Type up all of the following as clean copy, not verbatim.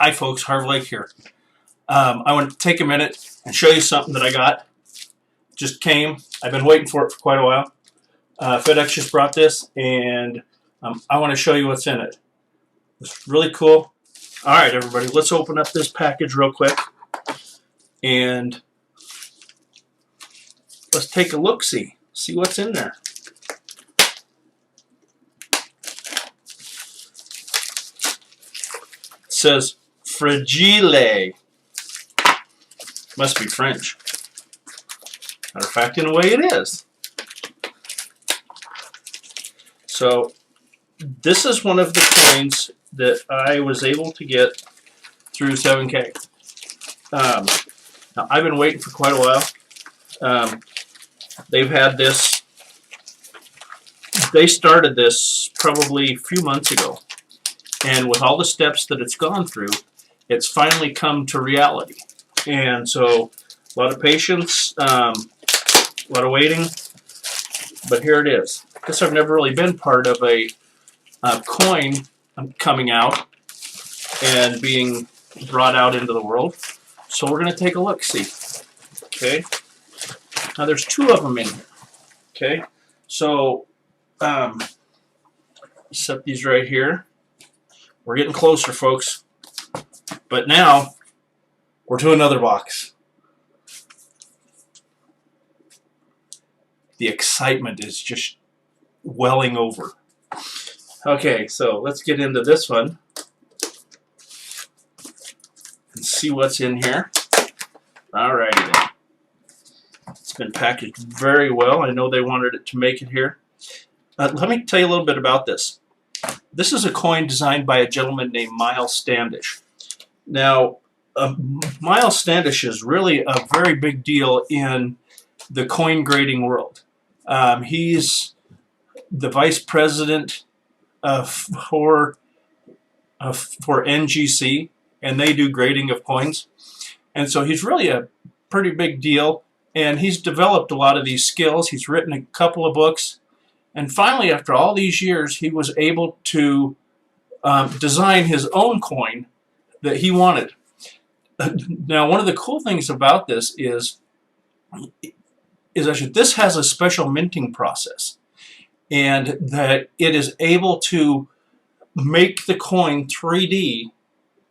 Hi folks, Harv Lake here. I want to take a minute and show you something that I got. Just came. I've been waiting for it for quite a while. FedEx just brought this, and I want to show you what's in it. It's really cool. All right, everybody, let's open up this package real quick, and let's take a look-see. See what's in there. It says Fragile. Must be French. Matter of fact, in a way it is. So this is one of the coins that I was able to get through 7K. Now I've been waiting for quite a while. They've had this. They started this probably a few months ago, and with all the steps that it's gone through, it's finally come to reality. And so a lot of patience, a lot of waiting, but here it is. I guess I've never really been part of a coin coming out and being brought out into the world. So we're going to take a look, see. Okay. Now there's two of them in here. Okay. So set these right here. We're getting closer, folks. But now we're to another box. The excitement is just welling over. Okay, so let's get into this one and see what's in here. Alrighty then. It's been packaged very well. I know they wanted it to make it here. Let me tell you a little bit about this. This is a coin designed by a gentleman named Miles Standish. Now, Miles Standish is really a very big deal in the coin grading world. He's the vice president for NGC, and they do grading of coins. And so he's really a pretty big deal, and he's developed a lot of these skills. He's written a couple of books, and finally, after all these years, he was able to design his own coin that he wanted. Now, one of the cool things about this is actually this has a special minting process, and that it is able to make the coin 3D,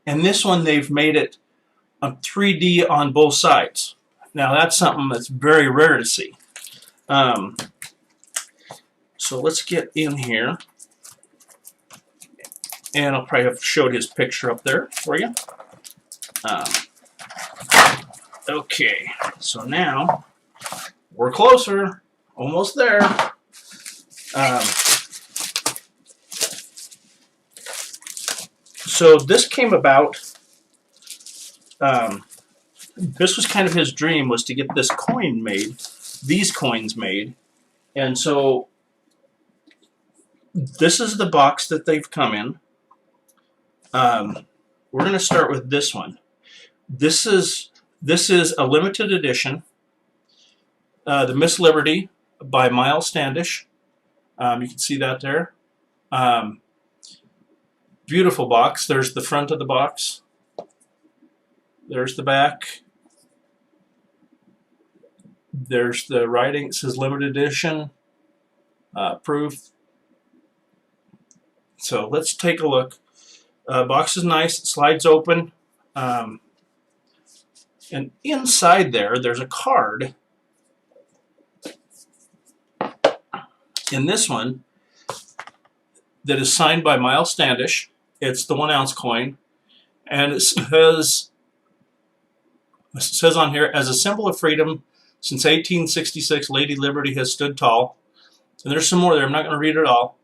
and this one they've made it 3D on both sides. Now that's something that's very rare to see. So let's get in here, and I'll probably have showed his picture up there for you. Okay, so now we're closer, almost there. So this came about, this was kind of his dream, was to get this coin made, these coins made, and so this is the box that they've come in. We're going to start with this one. This is a limited edition, the Miss Liberty by Miles Standish. You can see that there. Beautiful box. There's the front of the box. There's the back. There's the writing. It says limited edition, proof. So let's take a look. Box is nice. It slides open. And inside there's a card. In this one, that is signed by Miles Standish. It's the 1 ounce coin, and it says on here, as a symbol of freedom since 1866, Lady Liberty has stood tall. And there's some more there. I'm not going to read it all,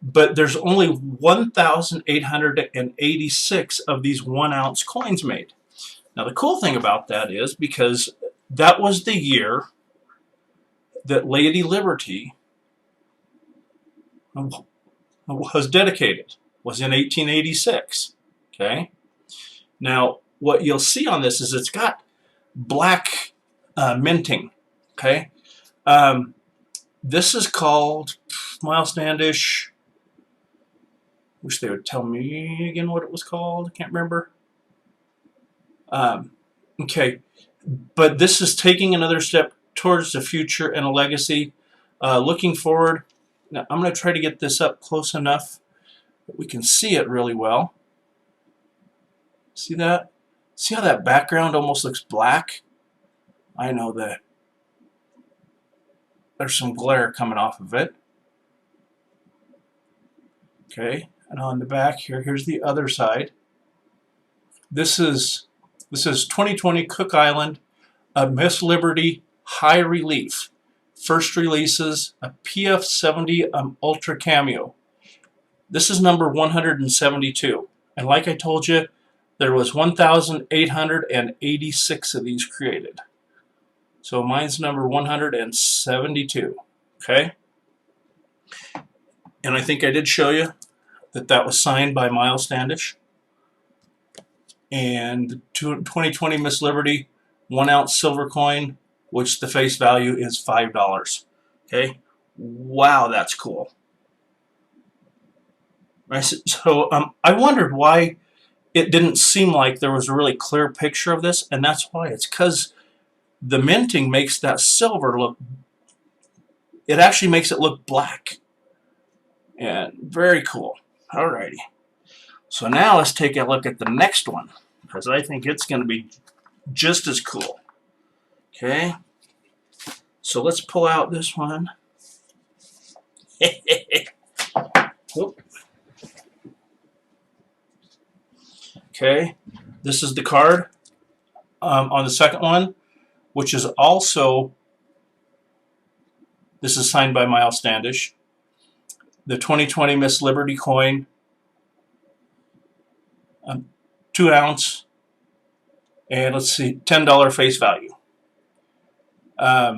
but there's only 1,886 of these 1 ounce coins made. Now the cool thing about that is, because that was the year that Lady Liberty was dedicated, was in 1886. Okay. Now what you'll see on this is it's got black minting. Okay. This is called Miles Standish. Wish they would tell me again what it was called. I can't remember. Okay, but this is taking another step towards the future and a legacy. Looking forward, now I'm going to try to get this up close enough that we can see it really well. See that? See how that background almost looks black? I know that there's some glare coming off of it. Okay, and on the back here, here's the other side. This is 2020 Cook Island, a Miss Liberty High Relief. First releases a PF70 Ultra Cameo. This is number 172. And like I told you, there was 1,886 of these created. So mine's number 172. Okay? And I think I did show you that that was signed by Miles Standish. And the 2020 Miss Liberty 1 ounce silver coin, which the face value is $5. Okay? Wow, that's cool. Right, so I wondered why it didn't seem like there was a really clear picture of this, and that's why. It's because the minting makes that silver look, it actually makes it look black. And very cool. Alrighty. So now let's take a look at the next one, because I think it's going to be just as cool. Okay. So let's pull out this one. Whoop. Okay. This is the card on the second one, which is also, this is signed by Miles Standish. The 2020 Miss Liberty coin, 2 ounce, and let's see, $10 face value. Now,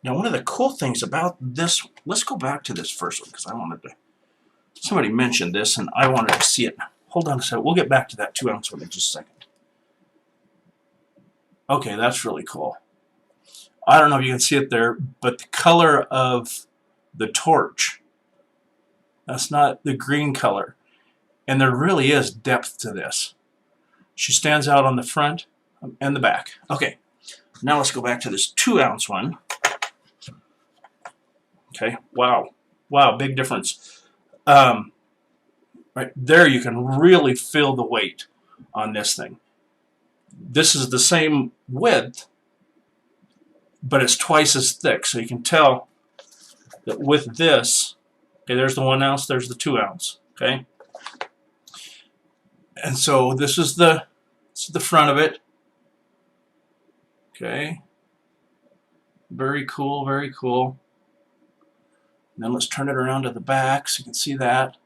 one of the cool things about this, let's go back to this first one because I wanted to, somebody mentioned this and I wanted to see it. Hold on a second, we'll get back to that 2 ounce one in just a second. Okay, that's really cool. I don't know if you can see it there, but the color of the torch, that's not the green color. And there really is depth to this. She stands out on the front and the back. Okay, now let's go back to this 2 ounce one. Okay, wow. Wow, big difference. Right there you can really feel the weight on this thing. This is the same width, but it's twice as thick. So you can tell that with this, okay, there's the 1 ounce, there's the 2 ounce, okay? And so this is the front of it. Okay. Very cool, very cool. And then let's turn it around to the back so you can see that.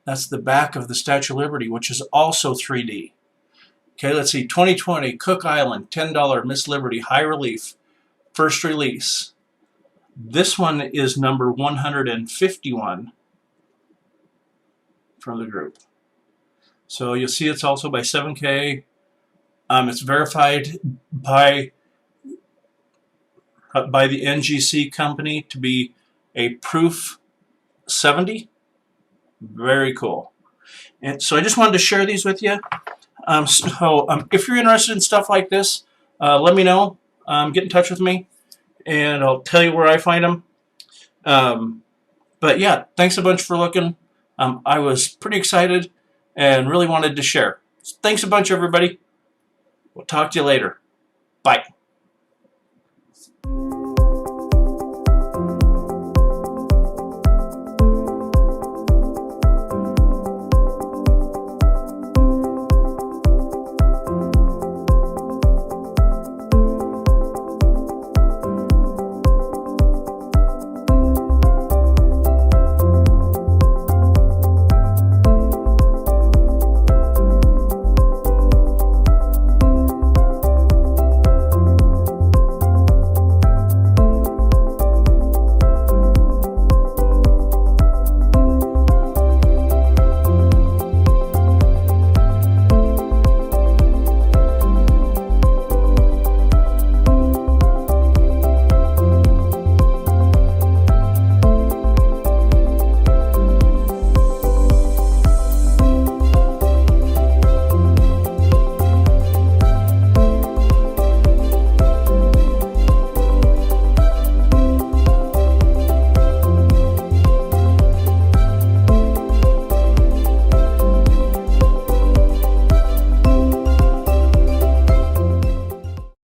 That's the back of the Statue of Liberty, which is also 3D. Okay, let's see. 2020 Cook Island, $10 Miss Liberty High Relief, first release. This one is number 151 from the group. So you'll see it's also by 7K. It's verified by the NGC company to be a proof 70. Very cool. And so I just wanted to share these with you. If you're interested in stuff like this, let me know. Get in touch with me, and I'll tell you where I find them. But yeah, thanks a bunch for looking. I was pretty excited and really wanted to share. Thanks a bunch, everybody. We'll talk to you later. Bye.